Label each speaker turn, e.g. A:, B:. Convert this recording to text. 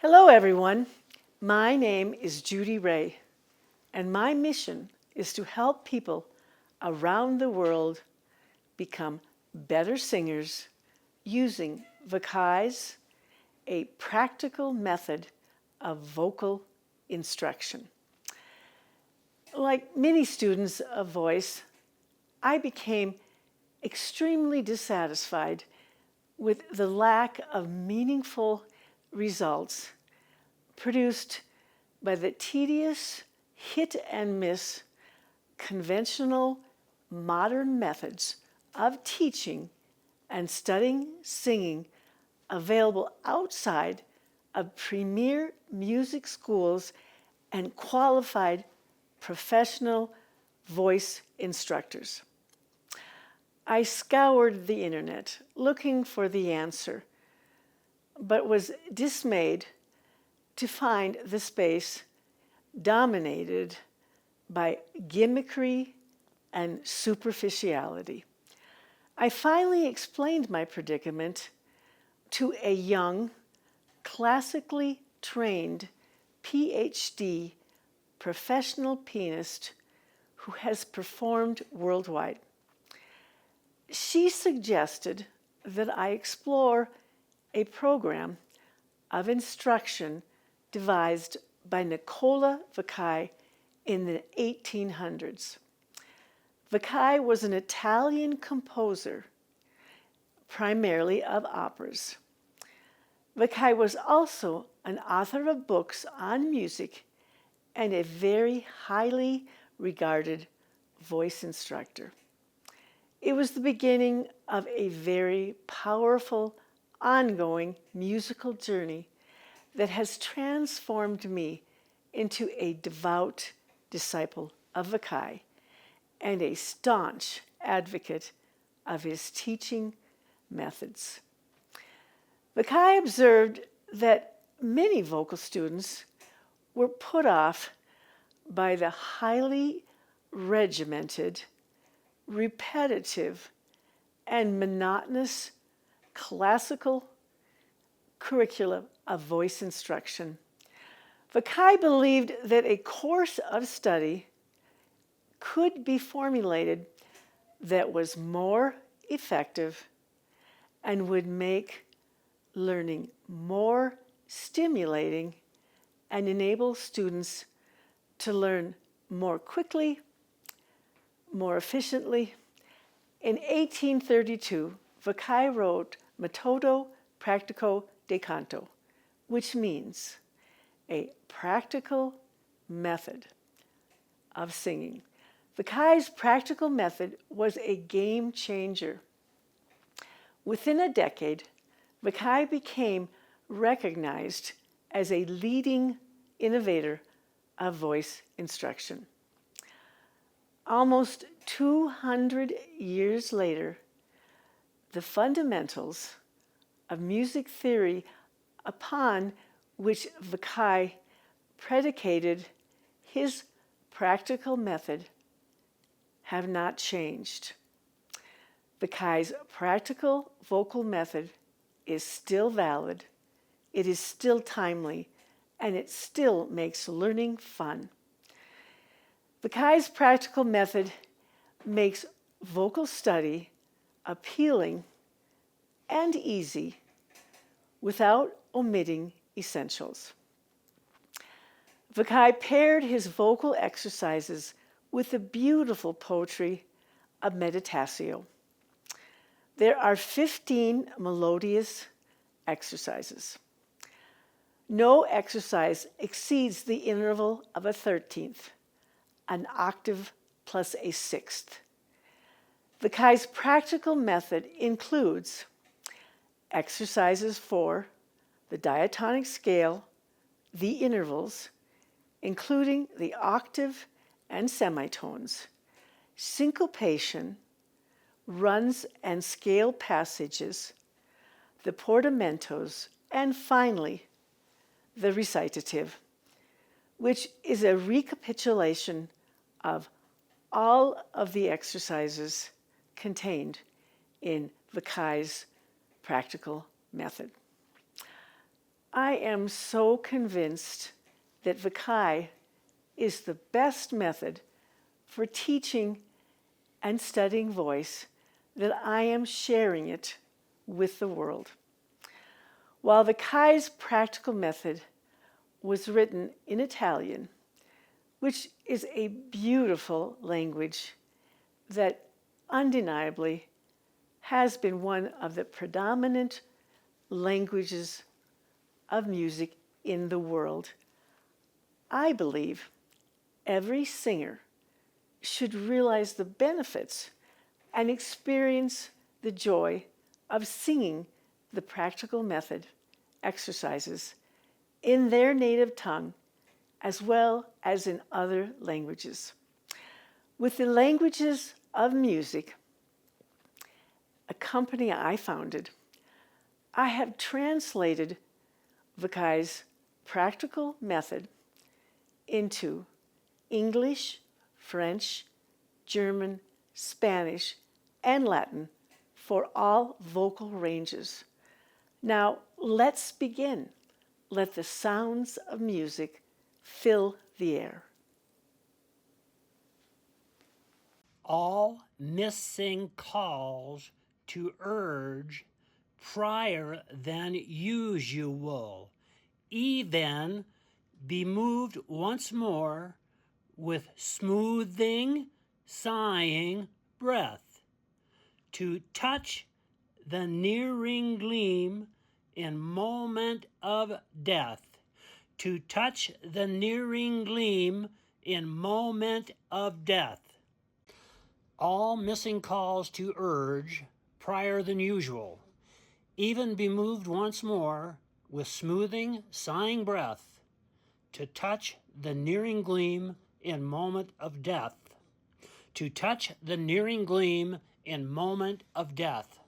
A: Hello, everyone. My name is Judy Rae, and my mission is to help people around the world become better singers using Vaccai's a practical method of vocal instruction. Like many students of voice, I became extremely dissatisfied with the lack of meaningful results produced by the tedious hit and miss conventional modern methods of teaching and studying singing available outside of premier music schools and qualified professional voice instructors. I scoured the internet looking for the answer, but was dismayed to find the space dominated by gimmickry and superficiality. I finally explained my predicament to a young, classically trained PhD professional pianist who has performed worldwide. She suggested that I explore a program of instruction devised by Nicola Vaccai in the 1800s. Vaccai was an Italian composer, primarily of operas. Vaccai was also an author of books on music and a very highly regarded voice instructor. It was the beginning of a very powerful, ongoing musical journey that has transformed me into a devout disciple of Vaccai and a staunch advocate of his teaching methods. Vaccai observed that many vocal students were put off by the highly regimented, repetitive, and monotonous classical curricula of voice instruction. Vaccai believed that a course of study could be formulated that was more effective and would make learning more stimulating and enable students to learn more quickly, more efficiently. In 1832, Vaccai wrote Metodo Pratico de Canto, which means a practical method of singing. Vaccai's practical method was a game changer. Within a decade, Vaccai became recognized as a leading innovator of voice instruction. Almost 200 years later, the fundamentals of music theory upon which Vaccai predicated his practical method have not changed. Vaccai's practical vocal method is still valid, it is still timely, and it still makes learning fun. Vaccai's practical method makes vocal study appealing and easy without omitting essentials. Vaccai paired his vocal exercises with the beautiful poetry of meditatio. There are 15 melodious exercises. No exercise exceeds the interval of a 13th, an octave plus a sixth. Vaccai's practical method includes exercises for the diatonic scale, the intervals, including the octave and semitones, syncopation, runs and scale passages, the portamentos, and finally, the recitative, which is a recapitulation of all of the exercises contained in Vaccai's practical method. I I am so convinced that Vaccai is the best method for teaching and studying voice that I am sharing it with the world. While Vaccai's practical method was written in Italian, which is a beautiful language that undeniably has been one of the predominant languages of music in the world, I believe every singer should realize the benefits and experience the joy of singing the practical method exercises in their native tongue as well as in other languages. With the languages of music, a company I founded, I have translated Vaccai's practical method into English, French, German, Spanish, and Latin for all vocal ranges. Now, let's begin. Let the sounds of music fill the air.
B: All missing calls to urge prior than usual. Even be moved once more with smoothing, sighing breath, to touch the nearing gleam in moment of death, to touch the nearing gleam in moment of death. All missing calls to urge prior than usual. Even be moved once more with smoothing, sighing breath, to touch the nearing gleam in moment of death, to touch the nearing gleam in moment of death.